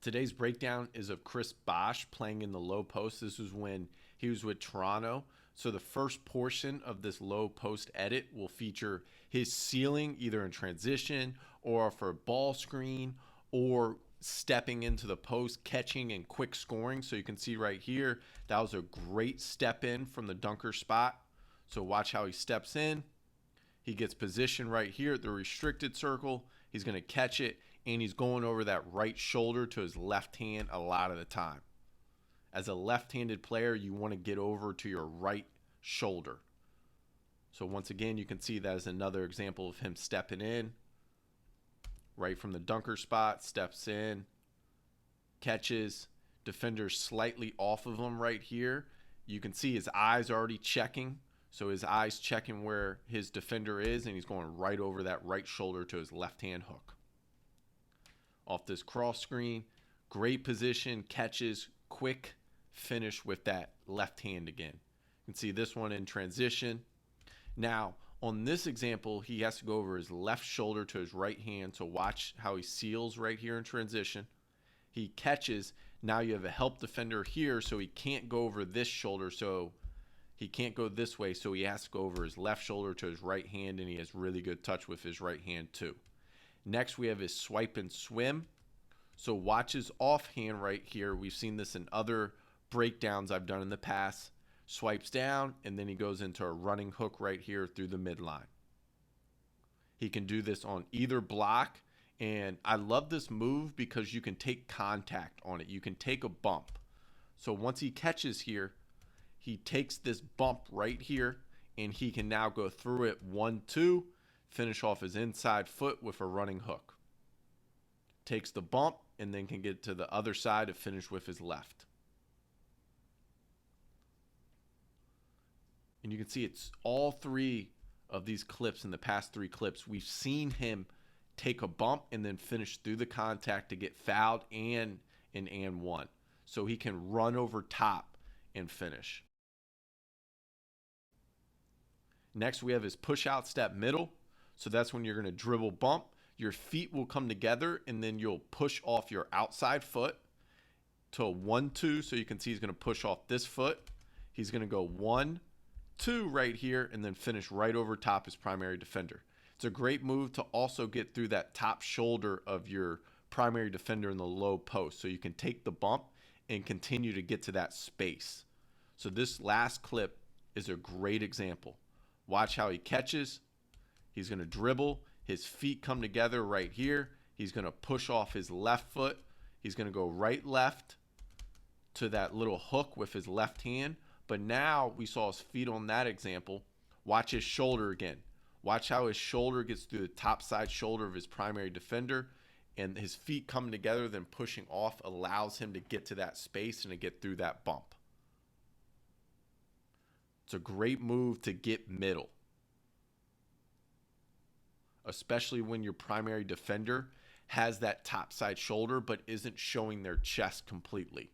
Today's breakdown is of Chris Bosh playing in the low post. This was when he was with Toronto. So the first portion of this low post edit will feature his sealing either in transition or for a ball screen or stepping into the post, catching and quick scoring. So you can see right here, that was a great step in from the dunker spot. So watch how he steps in. He gets positioned right here at the restricted circle. He's going to catch it, and he's going over that right shoulder to his left hand a lot of the time. As a left-handed player, you want to get over to your right shoulder. So once again, you can see that as another example of him stepping in. Right from the dunker spot, steps in, catches, defender slightly off of him right here. You can see his eyes already checking. So his eyes checking where his defender is, and he's going right over that right shoulder to his left-hand hook. Off this cross screen, great position, catches, quick finish with that left hand again. You can see this one in transition. Now, on this example, he has to go over his left shoulder to his right hand, so watch how he seals right here in transition. He catches. Now you have a help defender here, so he can't go over this shoulder, so he can't go this way, so he has to go over his left shoulder to his right hand, and he has really good touch with his right hand too. Next, we have his swipe and swim. So watch his offhand right here. We've seen this in other breakdowns I've done in the past. Swipes down, and then he goes into a running hook right here through the midline. He can do this on either block, and I love this move because you can take contact on it. You can take a bump. So once he catches here, he takes this bump right here, and he can now go through it 1-2, finish off his inside foot with a running hook. Takes the bump, and then can get to the other side to finish with his left. And you can see it's all three of these clips in the past three clips. We've seen him take a bump and then finish through the contact to get fouled and an and one. So he can run over top and finish. Next, we have his push out step middle. So that's when you're going to dribble bump. Your feet will come together, and then you'll push off your outside foot to a 1-2. So you can see he's going to push off this foot. He's going to go 1-2 right here and then finish right over top his primary defender. It's a great move to also get through that top shoulder of your primary defender in the low post. So you can take the bump and continue to get to that space. So this last clip is a great example. Watch how he catches. He's going to dribble. His feet come together right here. He's going to push off his left foot. He's going to go right left to that little hook with his left hand. But now we saw his feet on that example. Watch his shoulder again. Watch how his shoulder gets through the top side shoulder of his primary defender. And his feet coming together, then pushing off allows him to get to that space and to get through that bump. It's a great move to get middle, especially when your primary defender has that top side shoulder but isn't showing their chest completely.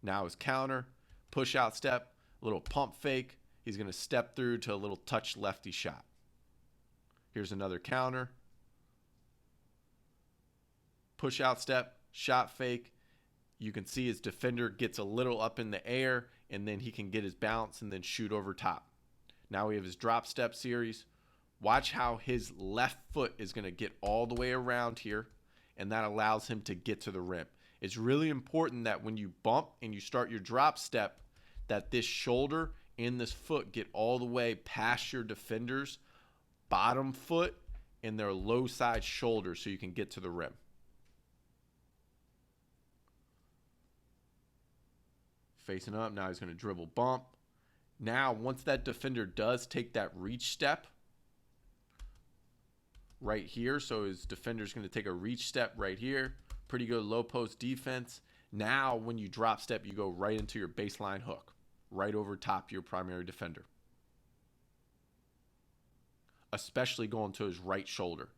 Now his counter, push out step, little pump fake. He's going to step through to a little touch lefty shot. Here's another counter. Push out step, shot fake. You can see his defender gets a little up in the air, and then he can get his bounce and then shoot over top. Now we have his drop step series. Watch how his left foot is going to get all the way around here, and that allows him to get to the rim. It's really important that when you bump and you start your drop step, that this shoulder and this foot get all the way past your defender's bottom foot and their low side shoulder so you can get to the rim. Facing up, now he's going to dribble bump. Now, once that defender does take that reach step right here, so his defender's going to take a reach step right here. Pretty good low post defense. Now, when you drop step, you go right into your baseline hook, right over top your primary defender, especially going to his right shoulder.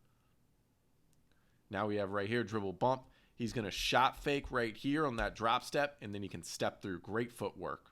Now we have right here, dribble bump. He's going to shot fake right here on that drop step, and then he can step through. Great footwork.